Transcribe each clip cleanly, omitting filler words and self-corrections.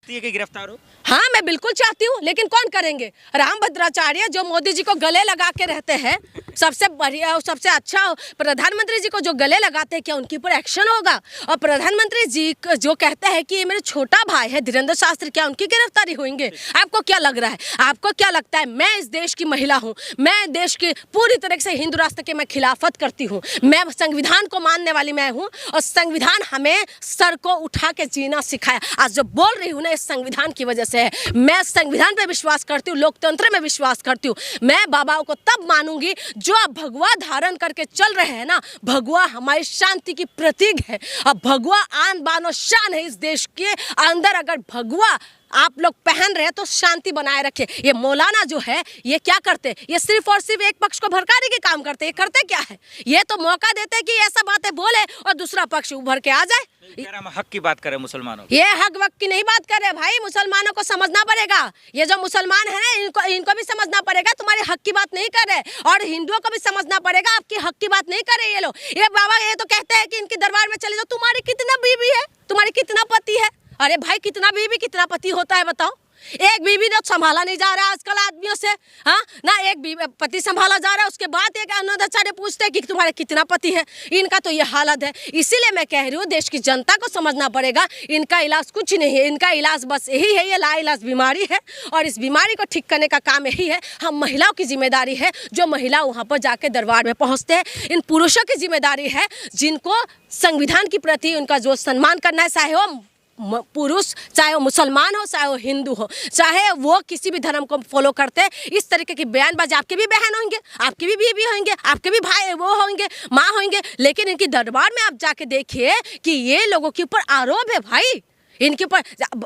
चाहती है कि गिरफ्तार हो? हाँ, मैं बिल्कुल चाहती हूँ, लेकिन कौन करेंगे? रामभद्राचार्य जो मोदी जी को गले लगा के रहते हैं, सबसे बढ़िया और सबसे अच्छा प्रधानमंत्री जी को जो गले लगाते हैं, क्या उनके ऊपर एक्शन होगा? और प्रधानमंत्री जी जो कहते हैं कि ये मेरे छोटा भाई है धीरेन्द्र शास्त्री, क्या उनकी गिरफ्तारी होंगे? आपको क्या लग रहा है? आपको क्या लगता है? मैं इस देश की महिला हूँ, मैं देश की पूरी तरह से हिंदू राष्ट्र के मैं खिलाफत करती हूँ, मैं संविधान को मानने वाली मैं हूँ और संविधान हमें सर को उठा के जीना सिखाया। आज जो बोल रही हूँ ना, इस संविधान की वजह से है। मैं संविधान पे विश्वास करती हूँ, लोकतंत्र में विश्वास करती हूँ। मैं बाबाओं को तब मानूंगी जो अब भगवा धारण करके चल रहे हैं ना। भगवा हमारी शांति की प्रतीक है। अब भगवा आन बान और शान है इस देश के अंदर। अगर भगवा आप लोग पहन रहे हैं तो शांति बनाए रखे। ये मौलाना जो है ये क्या करते? ये सिर्फ और सिर्फ एक पक्ष को भड़काने के काम करते। ये करते क्या है? ये तो मौका देते हैं कि ऐसा बातें बोले और दूसरा पक्ष उभर के आ जाए। हम हक की बात करें मुसलमानों, ये हक वक की नहीं बात कर रहे भाई। मुसलमानों को समझना पड़ेगा। ये जो मुसलमान है ना, इनको भी समझना पड़ेगा। तुम्हारे हक की बात नहीं कर रहे। और हिंदुओं को भी समझना पड़ेगा, आपकी हक की बात नहीं कर रहे ये लोग। ये बाबा ये तो कहते हैं कि इनके दरबार में चले जाओ। तुम्हारी कितना बीवी है? तुम्हारी कितना पति है? अरे भाई, कितना बीवी कितना पति होता है बताओ? एक बीवी तो संभाला नहीं जा रहा है आजकल आदमियों से। हाँ ना, एक पति संभाला जा रहा है, उसके बाद एक अनाथाचार्य पूछते हैं कि तुम्हारे कितना पति है। इनका तो ये हालत है। इसीलिए मैं कह रही हूँ, देश की जनता को समझना पड़ेगा, इनका इलाज कुछ नहीं है। इनका इलाज बस यही है, ये लाइलाज बीमारी है और इस बीमारी को ठीक करने का काम यही है। हम महिलाओं की जिम्मेदारी है, जो महिला वहाँ पर जाके दरबार में पहुँचते हैं। इन पुरुषों की जिम्मेदारी है, जिनको संविधान के प्रति उनका जो सम्मान करना है, चाहे वो पुरुष, चाहे वो मुसलमान हो, चाहे वो हिंदू हो, चाहे वो किसी भी धर्म को फॉलो करते हैं। इस तरीके की बयानबाजी, आपके भी बहन होंगे, आपके भी बीवी होंगे, आपके भी भाई वो होंगे, माँ होंगे, लेकिन इनकी दरबार में आप जाके देखिए कि ये लोगों के ऊपर आरोप है भाई। इनके ऊपर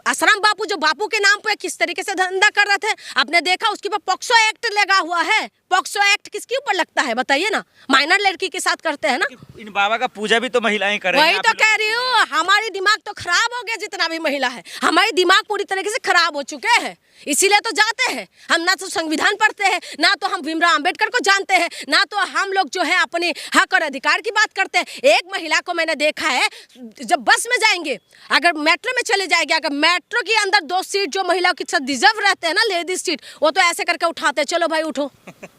आसाराम बापू जो बापू के नाम पे किस तरीके से धंधा कर रहे थे, आपने देखा। उसके ऊपर पॉक्सो एक्ट लगा हुआ है। पॉक्सो एक्ट किसके ऊपर लगता है बताइए ना? माइनर लड़की के साथ करते हैं ना। इन बाबा का पूजा भी तो महिलाएं कर रही हैं। वही तो कह रही हूँ, हमारी दिमाग तो खराब हो गया। जितना भी महिला है, हमारी दिमाग पूरी तरीके से खराब हो चुके हैं। इसीलिए तो जाते हैं हम, ना तो संविधान पढ़ते हैं, ना तो हम भीमराव अंबेडकर को जानते हैं, ना तो हम लोग जो है अपने हक और अधिकार की बात करते हैं। एक महिला को मैंने देखा है, जब बस में जाएंगे, अगर मेट्रो में चले जाएंगे, अगर मेट्रो के अंदर 2 सीट जो महिलाओं के साथ रिजर्व रहते हैं ना, लेडीज सीट, वो तो ऐसे करके उठाते हैं, चलो भाई उठो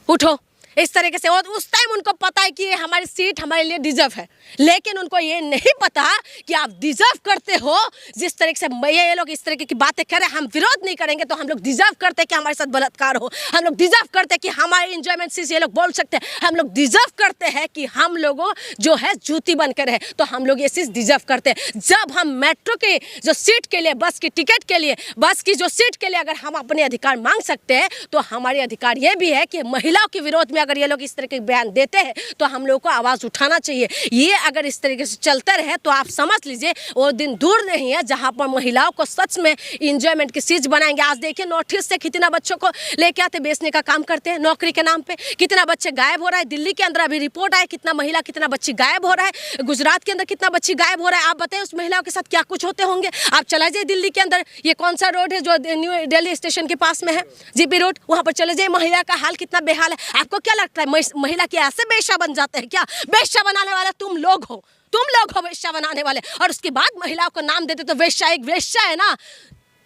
उठो, इस तरीके से। और उस टाइम उनको पता है कि ये हमारी सीट हमारे लिए डिजर्व है, लेकिन उनको ये नहीं पता कि आप डिजर्व करते हो। जिस तरीके से ये लोग इस तरीके की बातें कर रहे हैं, हम विरोध नहीं करेंगे तो हम लोग डिजर्व करते हैं कि हमारे साथ बलात्कार हो। हम लोग डिजर्व करते हैं कि हमारे इंजॉयमेंट से ये लोग बोल सकते हैं। हम लोग डिजर्व करते हैं कि हम लोगों जो है जूती बन कर रहे, तो हम लोग ये चीज़ डिजर्व करते हैं। जब हम मेट्रो के जो सीट के लिए, बस की टिकट के लिए, बस की जो सीट के लिए अगर हम अपने अधिकार मांग सकते हैं, तो हमारे अधिकार ये भी है कि महिलाओं के विरोध में अगर ये लोग इस तरह के बयान देते हैं तो हम लोगों को आवाज उठाना चाहिए। ये अगर इस तरीके से चलते रहे तो आप समझ लीजिए वो दिन दूर नहीं है जहां पर महिलाओं को सच में इंजॉयमेंट की चीज बनाएंगे। आज देखिए, नॉर्थ ईस्ट से कितना बच्चों को लेके आते, बेचने का काम करते हैं नौकरी के नाम पे। कितना बच्चे गायब हो रहा है। दिल्ली के अंदर अभी रिपोर्ट आए, कितना महिला, कितना बच्ची गायब हो रहा है। गुजरात के अंदर कितना बच्ची गायब हो रहा है। आप बताएं उस महिलाओं के साथ क्या कुछ होते होंगे। आप चला जाइए दिल्ली के अंदर, ये कौन सा रोड है जो न्यू दिल्ली स्टेशन के पास में है, जीपी रोड, वहां पर चले जाइए, महिला का हाल कितना बेहाल है। आपको क्या लगता है महिला की ऐसे बेश्या बन जाते हैं क्या? बेश्या बनाने वाले तुम लोग हो, तुम लोग हो वेश्या बनाने वाले। और उसके बाद महिलाओं को नाम देते तो वेश्या एक वेश्या है ना,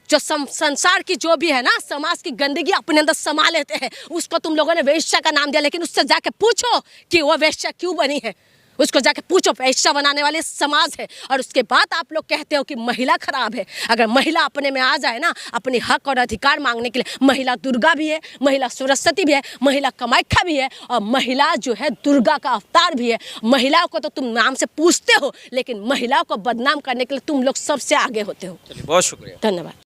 जो संसार की जो भी है ना, समाज की गंदगी अपने अंदर समा लेते हैं, उसको तुम लोगों ने वेश्या का नाम दिया। लेकिन उससे जाके पूछो कि वो वेश्या क्यों बनी है, उसको जाके पूछो। वेश्या बनाने वाले समाज है। और उसके बाद आप लोग कहते हो कि महिला खराब है। अगर महिला अपने में आ जाए ना, अपने हक और अधिकार मांगने के लिए, महिला दुर्गा भी है, महिला सरस्वती भी है, महिला कामाख्या भी है, और महिला जो है दुर्गा का अवतार भी है। महिलाओं को तो तुम नाम से पूछते हो, लेकिन महिलाओं को बदनाम करने के लिए तुम लोग सबसे आगे होते हो। बहुत शुक्रिया, धन्यवाद।